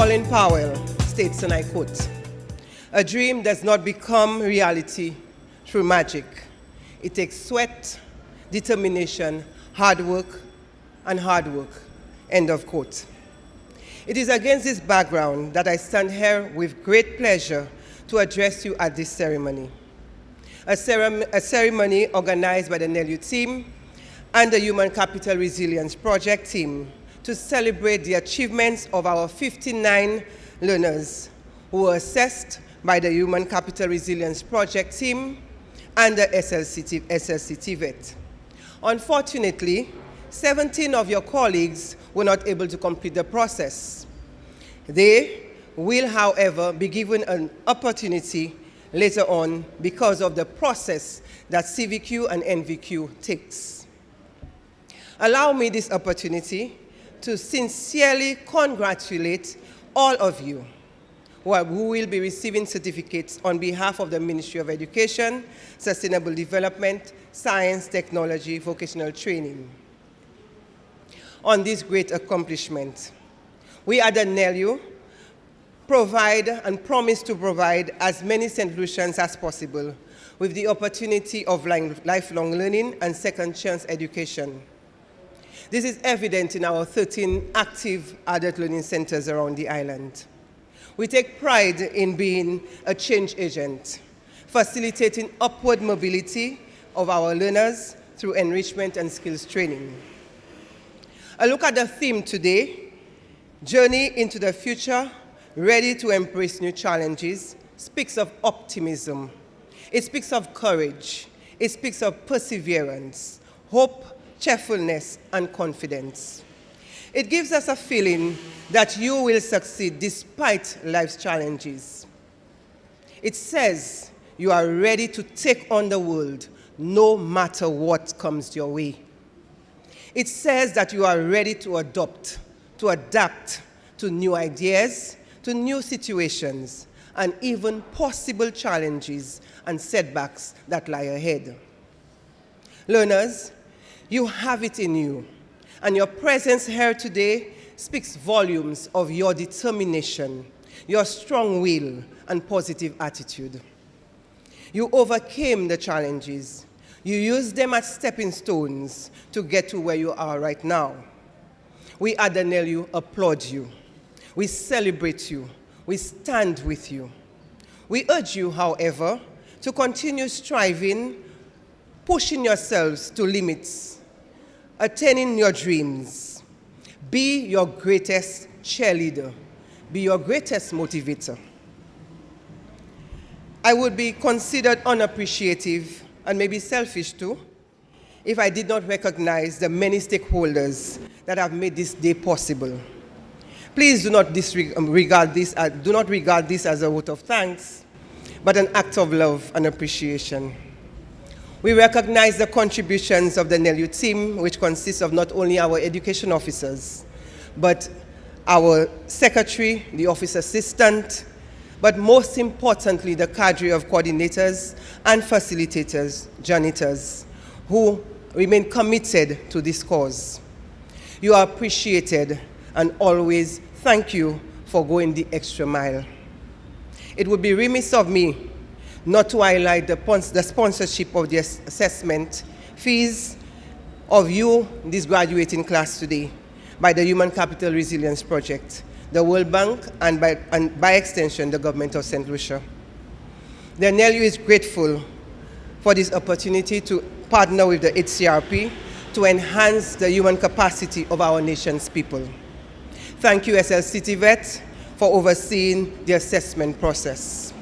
Colin Powell states, and I quote, "A dream does not become reality through magic. It takes sweat, determination, hard work, and hard work." End of quote. It is against this background that I stand here with great pleasure to address you at this ceremony. A ceremony organized by the NELU team and the Human Capital Resilience Project team to celebrate the achievements of our 59 learners who were assessed by the Human Capital Resilience Project team and the SLC TVET. Unfortunately, 17 of your colleagues were not able to complete the process. They will, however, be given an opportunity later on because of the process that CVQ and NVQ takes. Allow me this opportunity to sincerely congratulate all of you who will be receiving certificates on behalf of the Ministry of Education, Sustainable Development, Science, Technology, Vocational Training on this great accomplishment. We at the NELU provide and promise to provide as many St. Lucians as possible with the opportunity of lifelong learning and second chance education. This is evident in our 13 active adult learning centers around the island. We take pride in being a change agent, facilitating upward mobility of our learners through enrichment and skills training. A look at the theme today, Journey into the Future, Ready to Embrace New Challenges, speaks of optimism. It speaks of courage. It speaks of perseverance, hope, cheerfulness, and confidence. It gives us a feeling that you will succeed despite life's challenges. It says you are ready to take on the world no matter what comes your way. It says that you are ready to adapt to new ideas, to new situations, and even possible challenges and setbacks that lie ahead. Learners, you have it in you, and your presence here today speaks volumes of your determination, your strong will, and positive attitude. You overcame the challenges. You used them as stepping stones to get to where you are right now. We at the NELU applaud you. We celebrate you. We stand with you. We urge you, however, to continue striving, pushing yourselves to limits, attaining your dreams. Be your greatest cheerleader. Be your greatest motivator. I would be considered unappreciative and maybe selfish too if I did not recognize the many stakeholders that have made this day possible. Please do not regard this as a vote of thanks, but an act of love and appreciation. We recognize the contributions of the NELU team, which consists of not only our education officers, but our secretary, the office assistant, but most importantly, the cadre of coordinators and facilitators, janitors, who remain committed to this cause. You are appreciated, and always thank you for going the extra mile. It would be remiss of me not to highlight the sponsorship of the assessment fees of you, this graduating class today, by the Human Capital Resilience Project, the World Bank, and by extension, the government of St. Lucia. The NELU is grateful for this opportunity to partner with the HCRP to enhance the human capacity of our nation's people. Thank you, SLC TVET, for overseeing the assessment process.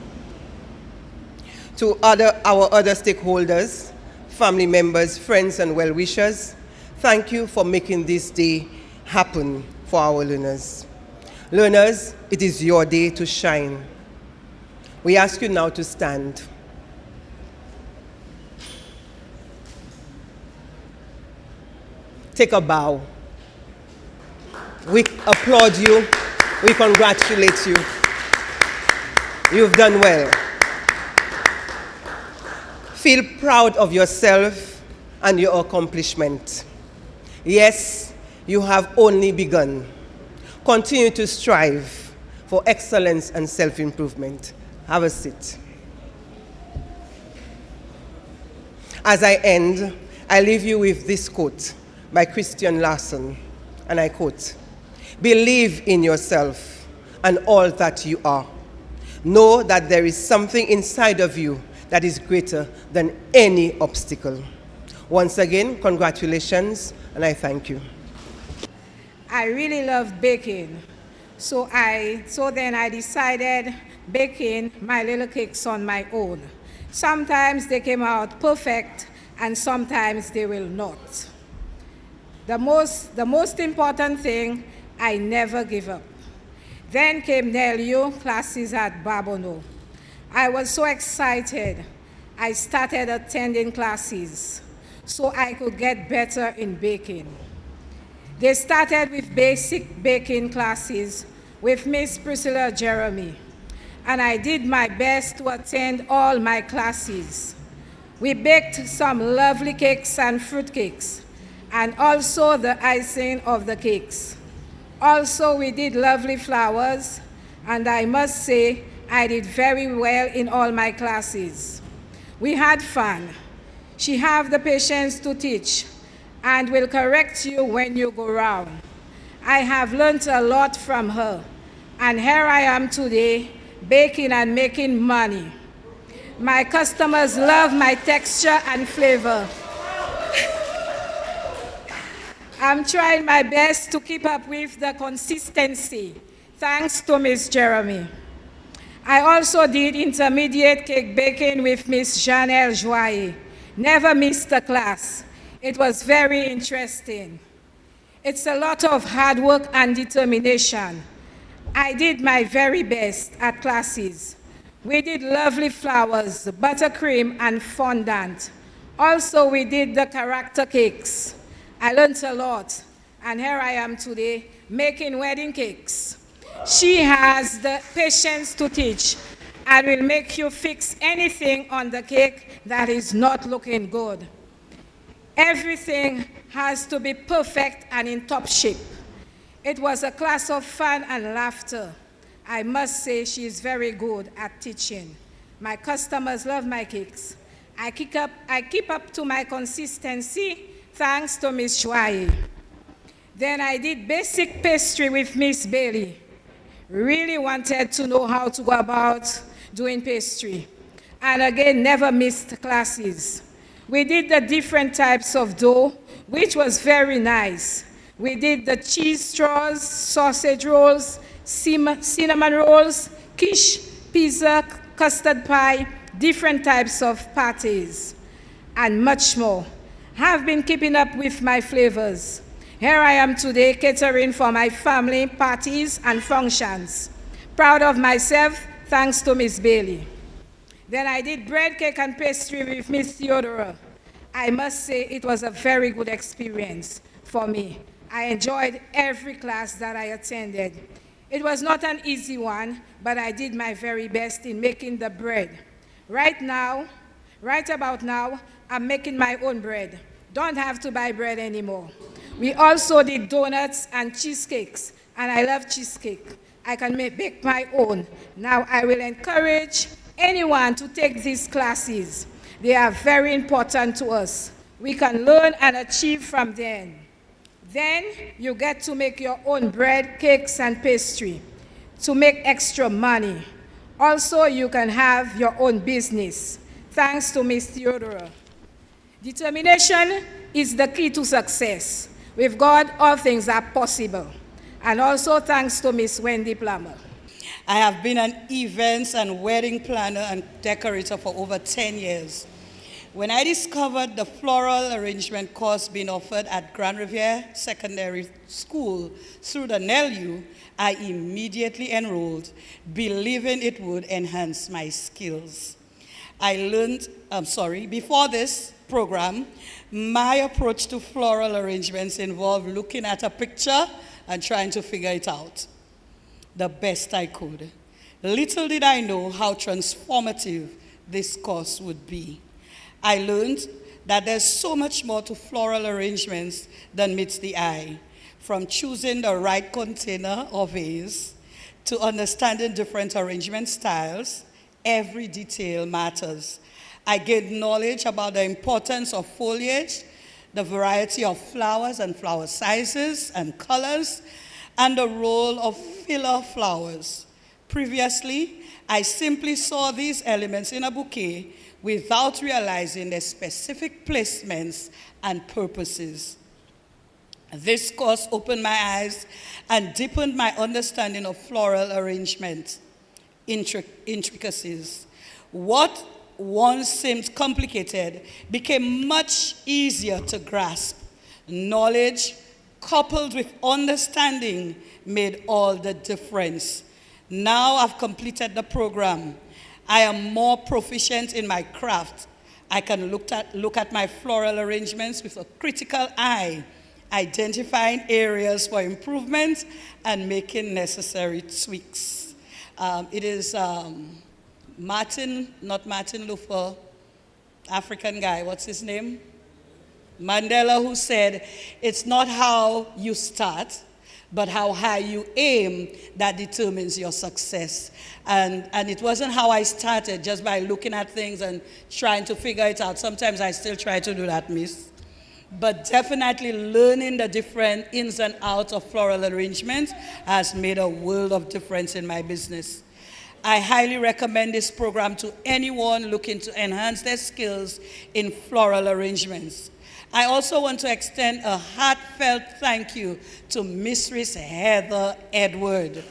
To our other stakeholders, family members, friends, and well-wishers, thank you for making this day happen for our learners. Learners, it is your day to shine. We ask you now to stand. Take a bow. We applaud you. We congratulate you. You've done well. Feel proud of yourself and your accomplishment. Yes, you have only begun. Continue to strive, for excellence and self-improvement. Have a seat. As I end, I leave you with this quote by Christian Larson, and I quote, "Believe in yourself and all that you are. Know that there is something inside of you that is greater than any obstacle." Once again, congratulations, and I thank you. I really love baking. So then I decided baking my little cakes on my own. Sometimes they came out perfect, and sometimes they will not. The most important thing, I never give up. Then came NELU classes at Babono. I was so excited. I started attending classes so I could get better in baking. They started with basic baking classes with Miss Priscilla Jeremy, and I did my best to attend all my classes. We baked some lovely cakes and fruit cakes, and also the icing of the cakes. Also, we did lovely flowers, and I must say, I did very well in all my classes. We had fun. She have the patience to teach and will correct you when you go round. I have learned a lot from her, and here I am today, baking and making money. My customers love my texture and flavor. I'm trying my best to keep up with the consistency, thanks to Miss Jeremy. I also did intermediate cake baking with Miss Janelle Joye. Never missed a class. It was very interesting. It's a lot of hard work and determination. I did my very best at classes. We did lovely flowers, buttercream, and fondant. Also, we did the character cakes. I learned a lot, and here I am today making wedding cakes. She has the patience to teach and will make you fix anything on the cake that is not looking good. Everything has to be perfect and in top shape. It was a class of fun and laughter. I must say she is very good at teaching. My customers love my cakes. I keep up to my consistency thanks to Miss Joye. Then I did basic pastry with Miss Bailey. Really wanted to know how to go about doing pastry. And again, never missed classes. We did the different types of dough, which was very nice. We did the cheese straws, sausage rolls, cinnamon rolls, quiche, pizza, custard pie, different types of patties, and much more. Have been keeping up with my flavors. Here I am today catering for my family parties and functions. Proud of myself, thanks to Miss Bailey. Then I did bread, cake, and pastry with Miss Theodora. I must say it was a very good experience for me. I enjoyed every class that I attended. It was not an easy one, but I did my very best in making the bread. Right about now, I'm making my own bread. Don't have to buy bread anymore. We also did donuts and cheesecakes, and I love cheesecake. I can bake my own. Now I will encourage anyone to take these classes. They are very important to us. We can learn and achieve from them. Then you get to make your own bread, cakes, and pastry to make extra money. Also, you can have your own business, thanks to Miss Theodora. Determination is the key to success. With God, all things are possible. And also thanks to Miss Wendy Plummer. I have been an events and wedding planner and decorator for over 10 years. When I discovered the floral arrangement course being offered at Grand Riviere Secondary School through the NELU, I immediately enrolled, believing it would enhance my skills. Before this program, my approach to floral arrangements involved looking at a picture and trying to figure it out the best I could. Little did I know how transformative this course would be. I learned that there's so much more to floral arrangements than meets the eye, from choosing the right container or vase, to understanding different arrangement styles, every detail matters. I gained knowledge about the importance of foliage, the variety of flowers and flower sizes and colors, and the role of filler flowers. Previously, I simply saw these elements in a bouquet without realizing their specific placements and purposes. This course opened my eyes and deepened my understanding of floral arrangement intricacies. What once seemed complicated became much easier to grasp. Knowledge coupled with understanding made all the difference. Now I've completed the program. I am more proficient in my craft. I can look at my floral arrangements with a critical eye, identifying areas for improvement and making necessary tweaks. It is Martin Luther, African guy, what's his name? Mandela, who said, it's not how you start, but how high you aim that determines your success. And it wasn't how I started, just by looking at things and trying to figure it out. Sometimes I still try to do that, miss. But definitely learning the different ins and outs of floral arrangement has made a world of difference in my business. I highly recommend this program to anyone looking to enhance their skills in floral arrangements. I also want to extend a heartfelt thank you to Mistress Heather Edward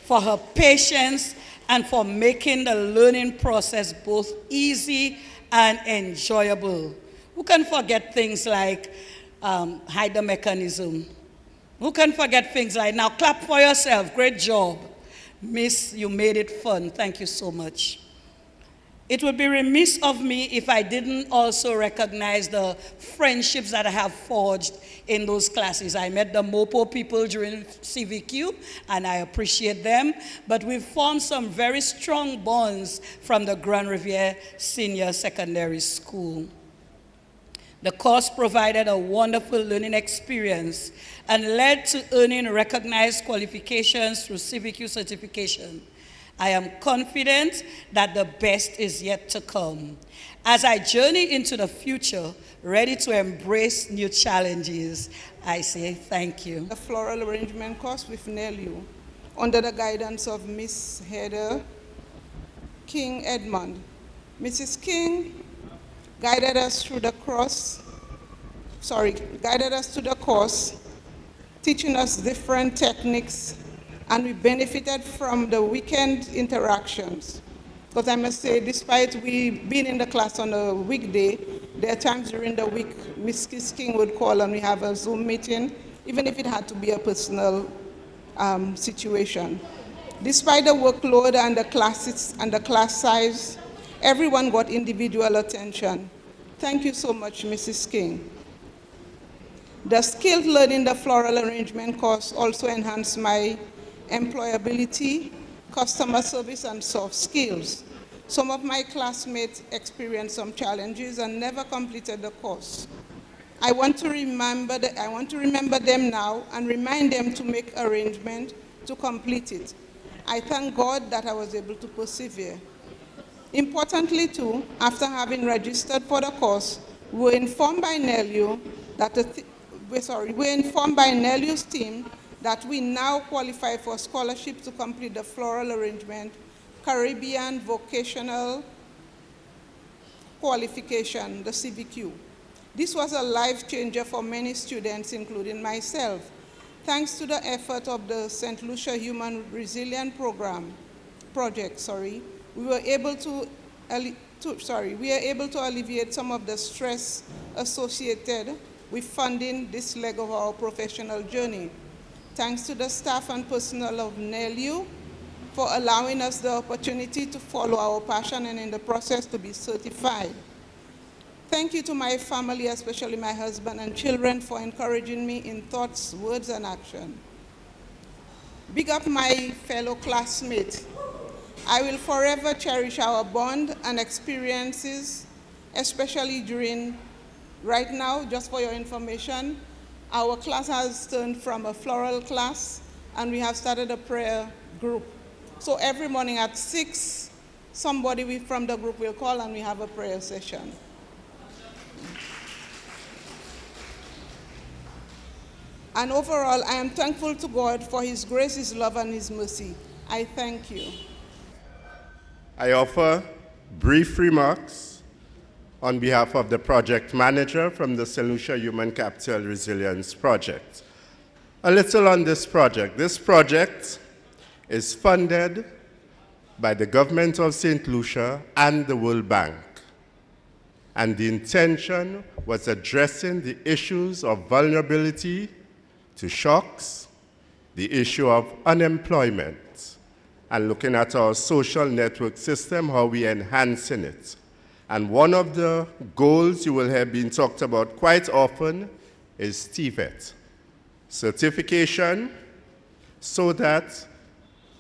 for her patience and for making the learning process both easy and enjoyable. Who can forget things like hide the mechanism? Who can forget things like, now clap for yourself, great job. Miss, you made it fun. Thank you so much. It would be remiss of me if I didn't also recognize the friendships that I have forged in those classes. I met the MOPO people during CVQ, and I appreciate them. But we've formed some very strong bonds from the Grand Riviere Senior Secondary School. The course provided a wonderful learning experience and led to earning recognized qualifications through CVQ certification. I am confident that the best is yet to come. As I journey into the future, ready to embrace new challenges, I say thank you. The floral arrangement course with NELU, under the guidance of Miss Heather King Edmond. Mrs. King guided us through the course, teaching us different techniques, and we benefited from the weekend interactions. Because I must say, despite we being in the class on a weekday, there are times during the week Mrs. King would call and we have a Zoom meeting, even if it had to be a personal situation. Despite the workload and the classes and the class size, everyone got individual attention. Thank you so much, Mrs. King. The skilled learning the floral arrangement course also enhanced my employability, customer service, and soft skills. Some of my classmates experienced some challenges and never completed the course. I want to remember them now and remind them to make arrangements to complete it. I thank God that I was able to persevere. Importantly too, after having registered for the course, we were informed by NELU NELU's team that we now qualify for scholarship to complete the floral arrangement Caribbean vocational qualification, the CVQ. This was a life changer for many students, including myself. Thanks to the effort of the St. Lucia Human Resilience Project, we were able to alleviate some of the stress associated with funding this leg of our professional journey. Thanks to the staff and personnel of NELU for allowing us the opportunity to follow our passion and in the process to be certified. Thank you to my family, especially my husband and children, for encouraging me in thoughts, words, and action. Big up my fellow classmates. I will forever cherish our bond and experiences, especially right now, just for your information, our class has turned from a floral class, and we have started a prayer group. So every morning at 6, somebody from the group will call and we have a prayer session. And overall, I am thankful to God for His grace, His love, and His mercy. I thank you. I offer brief remarks on behalf of the project manager from the St. Lucia Human Capital Resilience Project. A little on this project. This project is funded by the government of St. Lucia and the World Bank. And the intention was addressing the issues of vulnerability to shocks, the issue of unemployment, and looking at our social network system, how we enhancing it. And one of the goals you will have been talked about quite often is TVET, certification, so that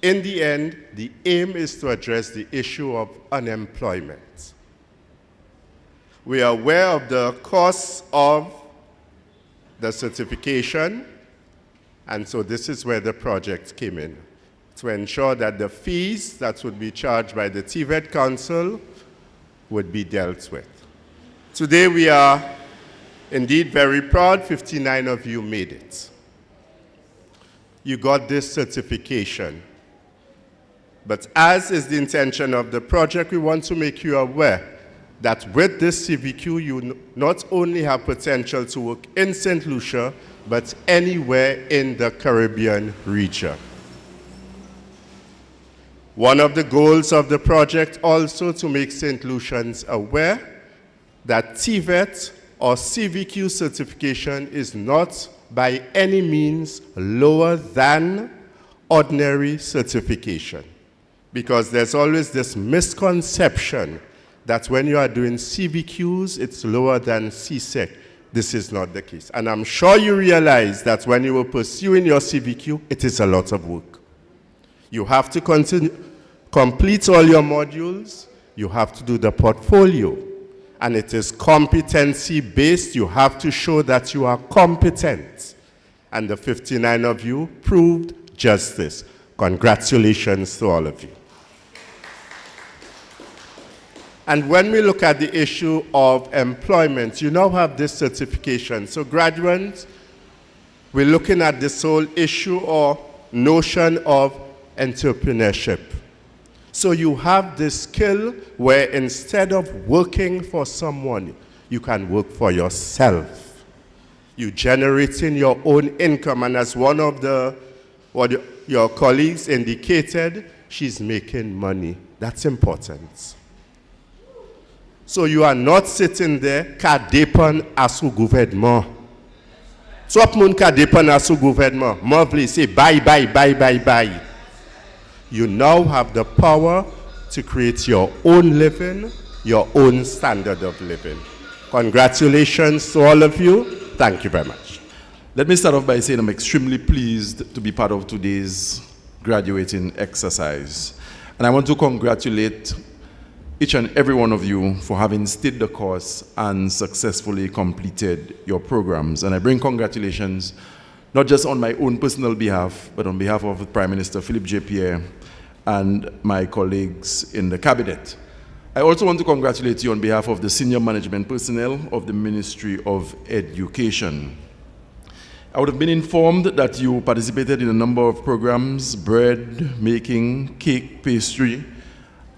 in the end, the aim is to address the issue of unemployment. We are aware of the costs of the certification, and so this is where the project came in, to ensure that the fees that would be charged by the TVET Council would be dealt with. Today we are indeed very proud, 59 of you made it. You got this certification. But as is the intention of the project, we want to make you aware that with this CVQ, you not only have potential to work in St. Lucia, but anywhere in the Caribbean region. One of the goals of the project also to make St. Lucians aware that TVET or CVQ certification is not by any means lower than ordinary certification. Because there's always this misconception that when you are doing CVQs, it's lower than CSEC. This is not the case. And I'm sure you realize that when you were pursuing your CVQ, it is a lot of work. You have to complete all your modules. You have to do the portfolio. And it is competency-based. You have to show that you are competent. And the 59 of you proved just this. Congratulations to all of you. And when we look at the issue of employment, you now have this certification. So graduates, we're looking at this whole issue or notion of entrepreneurship. So you have this skill where instead of working for someone, you can work for yourself. You're generating your own income, and as one of your colleagues indicated, she's making money. That's important. So you are not sitting there, ka depan asu gouvernement. Swap moun ka depan asu gouvernement. Mavli say bye, bye, bye, bye, bye. You now have the power to create your own living, your own standard of living. Congratulations to all of you. Thank you very much. Let me start off by saying I'm extremely pleased to be part of today's graduating exercise. And I want to congratulate each and every one of you for having stayed the course and successfully completed your programs. And I bring congratulations not just on my own personal behalf, but on behalf of Prime Minister Philippe J. Pierre and my colleagues in the cabinet. I also want to congratulate you on behalf of the senior management personnel of the Ministry of Education. I would have been informed that you participated in a number of programs, bread making, cake, pastry,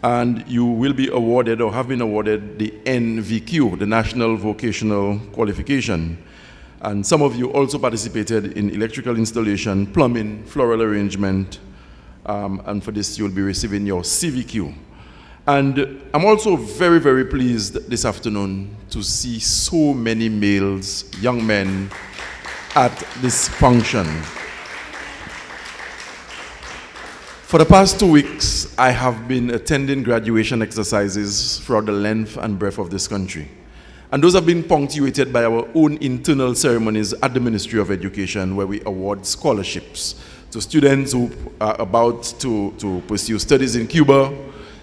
and you will be awarded or have been awarded the NVQ, the National Vocational Qualification. And some of you also participated in electrical installation, plumbing, floral arrangement, and for this you'll be receiving your CVQ. And I'm also very, very pleased this afternoon to see so many males, young men, at this function. For the past 2 weeks, I have been attending graduation exercises throughout the length and breadth of this country. And those have been punctuated by our own internal ceremonies at the Ministry of Education, where we award scholarships to students who are about to pursue studies in Cuba,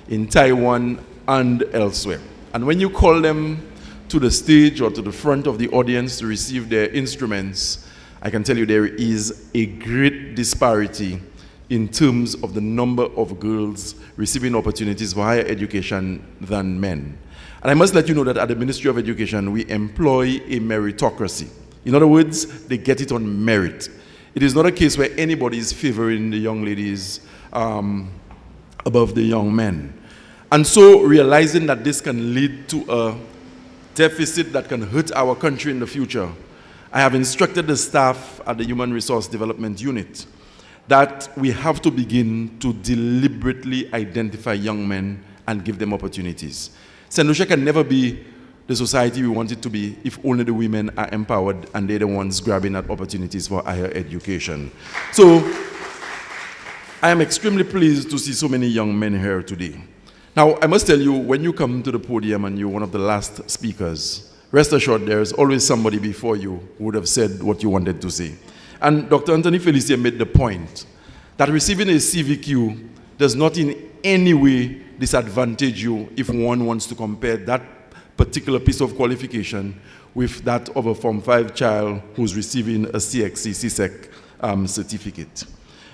in Taiwan, and elsewhere. And when you call them to the stage or to the front of the audience to receive their instruments, I can tell you there is a great disparity in terms of the number of girls receiving opportunities for higher education than men. And I must let you know that at the Ministry of Education, we employ a meritocracy. In other words, they get it on merit. It is not a case where anybody is favoring the young ladies above the young men. And so realizing that this can lead to a deficit that can hurt our country in the future, I have instructed the staff at the Human Resource Development Unit that we have to begin to deliberately identify young men and give them opportunities. St. Lucia can never be the society we want it to be if only the women are empowered and they're the ones grabbing at opportunities for higher education. So I am extremely pleased to see so many young men here today. Now, I must tell you, when you come to the podium and you're one of the last speakers, rest assured there's always somebody before you who would have said what you wanted to say. And Dr. Anthony Felicia made the point that receiving a CVQ does not in any way disadvantage you if one wants to compare that particular piece of qualification with that of a Form 5 child who's receiving a CSEC certificate.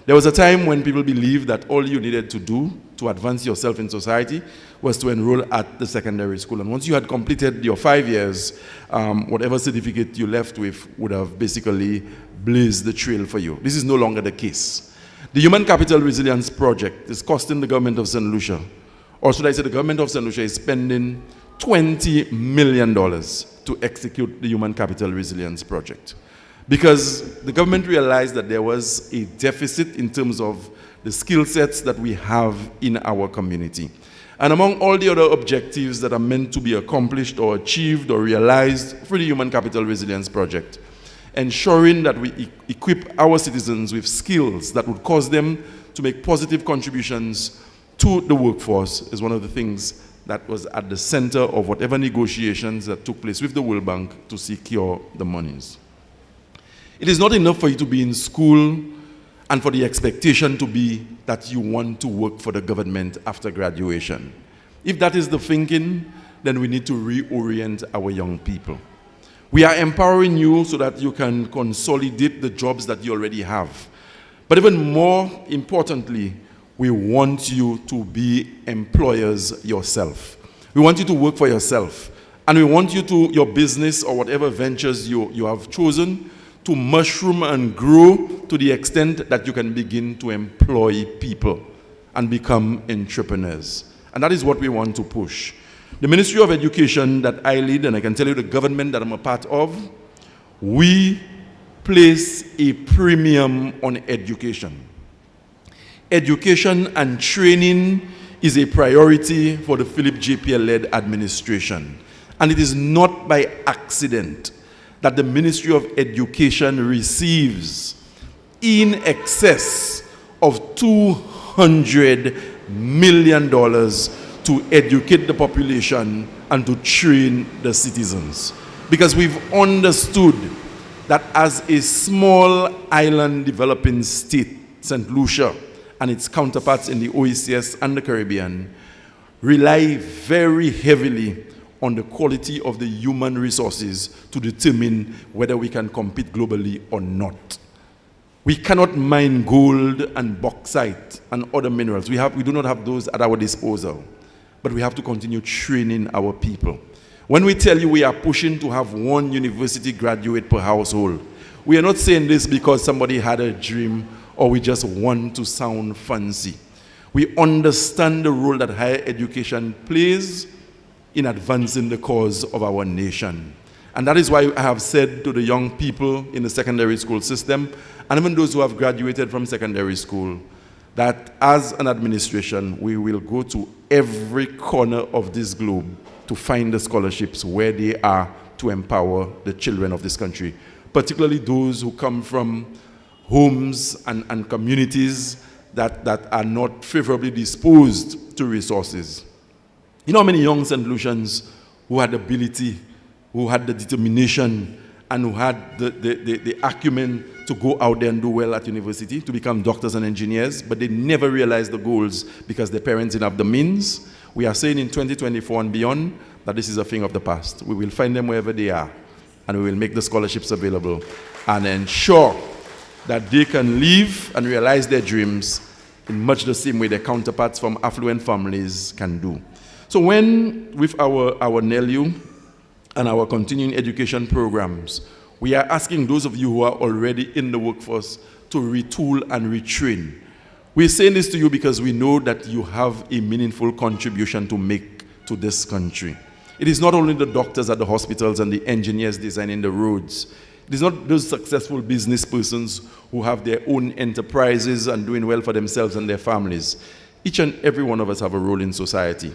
There was a time when people believed that all you needed to do to advance yourself in society was to enroll at the secondary school. And once you had completed your 5 years, whatever certificate you left with would have basically blazed the trail for you. This is no longer the case. The Human Capital Resilience Project is costing the government of St. Lucia, or should I say the government of St. Lucia is spending $20 million to execute the Human Capital Resilience Project. Because the government realized that there was a deficit in terms of the skill sets that we have in our community. And among all the other objectives that are meant to be accomplished or achieved or realized through the Human Capital Resilience Project, ensuring that we equip our citizens with skills that would cause them to make positive contributions to the workforce is one of the things that was at the center of whatever negotiations that took place with the World Bank to secure the monies. It is not enough for you to be in school and for the expectation to be that you want to work for the government after graduation. If that is the thinking, then we need to reorient our young people. We are empowering you so that you can consolidate the jobs that you already have. But even more importantly, we want you to be employers yourself. We want you to work for yourself. And we want you to, your business or whatever ventures you have chosen, to mushroom and grow to the extent that you can begin to employ people and become entrepreneurs. And that is what we want to push. The Ministry of Education that I lead, and I can tell you the government that I'm a part of, we place a premium on education. Education and training is a priority for the Philip JPL-led administration. And it is not by accident that the Ministry of Education receives in excess of $200 million to educate the population and to train the citizens. Because we've understood that as a small island developing state, St. Lucia and its counterparts in the OECS and the Caribbean rely very heavily on the quality of the human resources to determine whether we can compete globally or not. We cannot mine gold and bauxite and other minerals. We do not have those at our disposal. But we have to continue training our people. When we tell you we are pushing to have one university graduate per household, we are not saying this because somebody had a dream or we just want to sound fancy. We understand the role that higher education plays in advancing the cause of our nation. And that is why I have said to the young people in the secondary school system, and even those who have graduated from secondary school, that as an administration, we will go to every corner of this globe to find the scholarships where they are to empower the children of this country, particularly those who come from homes and communities that are not favorably disposed to resources. You know how many young St. Lucians who had the ability, who had the determination, and who had the acumen to go out there and do well at university, to become doctors and engineers, but they never realized the goals because their parents didn't have the means. We are saying in 2024 and beyond that this is a thing of the past. We will find them wherever they are, and we will make the scholarships available and ensure that they can live and realize their dreams in much the same way their counterparts from affluent families can do. So when, with our NELU and our continuing education programs, we are asking those of you who are already in the workforce to retool and retrain. We're saying this to you because we know that you have a meaningful contribution to make to this country. It is not only the doctors at the hospitals and the engineers designing the roads. It is not those successful business persons who have their own enterprises and doing well for themselves and their families. Each and every one of us have a role in society.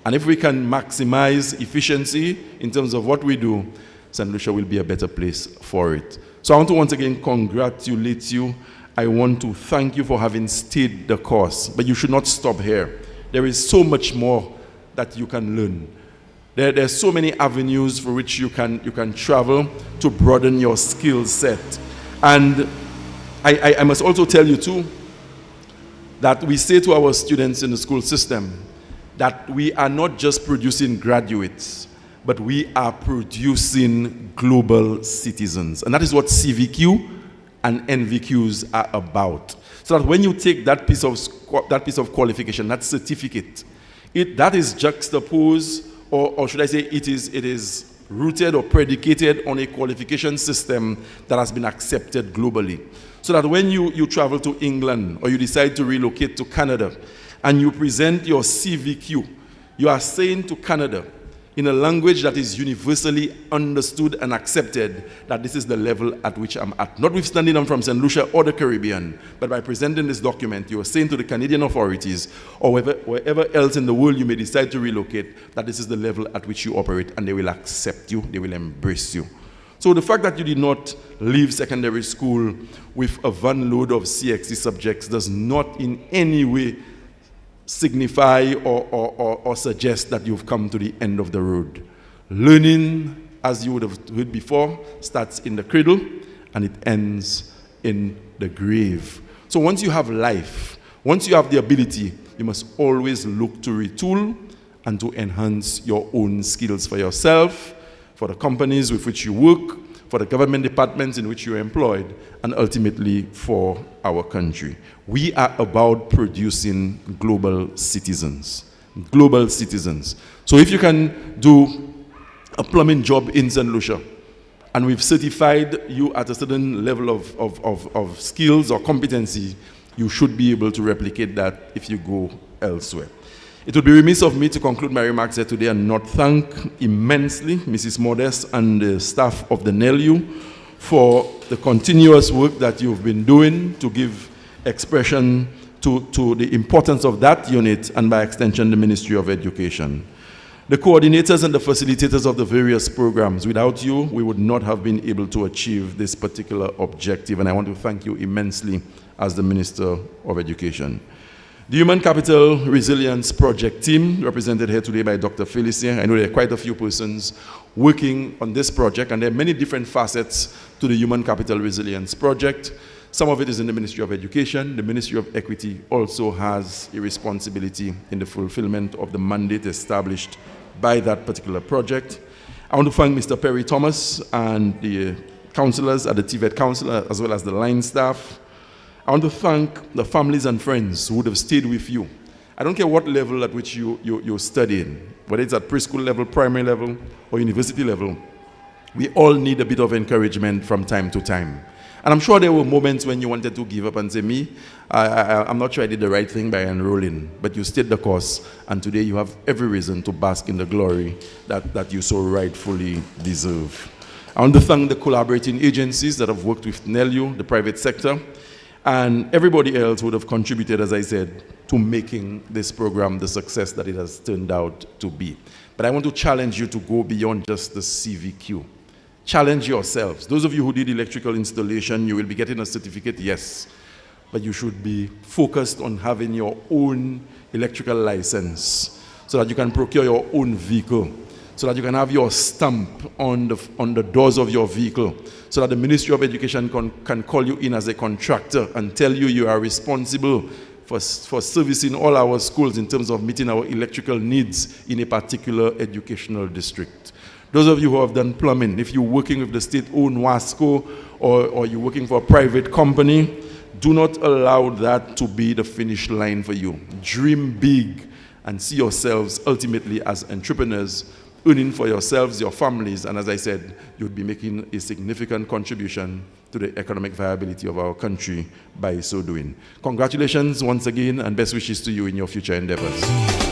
And if we can maximize efficiency in terms of what we do, St. Lucia will be a better place for it. So I want to once again congratulate you. I want to thank you for having stayed the course. But you should not stop here. There is so much more that you can learn. There are so many avenues for which you can travel to broaden your skill set. And I must also tell you too, that we say to our students in the school system, that we are not just producing graduates, but we are producing global citizens. And that is what CVQ and NVQs are about. So that when you take that piece of qualification, that certificate, that is juxtaposed, or should I say it is rooted or predicated on a qualification system that has been accepted globally. So that when you travel to England or you decide to relocate to Canada and you present your CVQ, you are saying to Canada in a language that is universally understood and accepted that this is the level at which I'm at. Notwithstanding I'm from St. Lucia or the Caribbean, but by presenting this document, you are saying to the Canadian authorities or wherever else in the world you may decide to relocate that this is the level at which you operate, and they will accept you, they will embrace you. So the fact that you did not leave secondary school with a van load of CXC subjects does not in any way signify or suggest that you've come to the end of the road. Learning, as you would have heard before, starts in the cradle and it ends in the grave. So once you have life, once you have the ability, you must always look to retool and to enhance your own skills for yourself, for the companies with which you work, for the government departments in which you're employed, and ultimately for our country. We are about producing global citizens. Global citizens. So if you can do a plumbing job in St. Lucia, and we've certified you at a certain level of skills or competency, you should be able to replicate that if you go elsewhere. It would be remiss of me to conclude my remarks here today and not thank immensely Mrs. Modest and the staff of the NELU for the continuous work that you've been doing to give expression to the importance of that unit and by extension the Ministry of Education. The coordinators and the facilitators of the various programs, without you, we would not have been able to achieve this particular objective, and I want to thank you immensely as the Minister of Education. The Human Capital Resilience Project team, represented here today by Dr. Felicia. I know there are quite a few persons working on this project, and there are many different facets to the Human Capital Resilience Project. Some of it is in the Ministry of Education. The Ministry of Equity also has a responsibility in the fulfillment of the mandate established by that particular project. I want to thank Mr. Perry Thomas and the counselors at the TVET Council, as well as the line staff. I want to thank the families and friends who would have stayed with you. I don't care what level at which you're studying, whether it's at preschool level, primary level, or university level. We all need a bit of encouragement from time to time. And I'm sure there were moments when you wanted to give up and say, I'm not sure I did the right thing by enrolling, but you stayed the course, and today you have every reason to bask in the glory that you so rightfully deserve. I want to thank the collaborating agencies that have worked with NELU, the private sector, and everybody else who would have contributed, as I said, to making this program the success that it has turned out to be. But I want to challenge you to go beyond just the CVQ. Challenge yourselves. Those of you who did electrical installation, you will be getting a certificate, yes. But you should be focused on having your own electrical license so that you can procure your own vehicle, so that you can have your stamp on the doors of your vehicle, so that the Ministry of Education can call you in as a contractor and tell you you are responsible for servicing all our schools in terms of meeting our electrical needs in a particular educational district. Those of you who have done plumbing, if you're working with the state-owned WASCO or you're working for a private company, do not allow that to be the finish line for you. Dream big and see yourselves ultimately as entrepreneurs, earning for yourselves, your families, and as I said, you'll be making a significant contribution to the economic viability of our country by so doing. Congratulations once again, and best wishes to you in your future endeavors.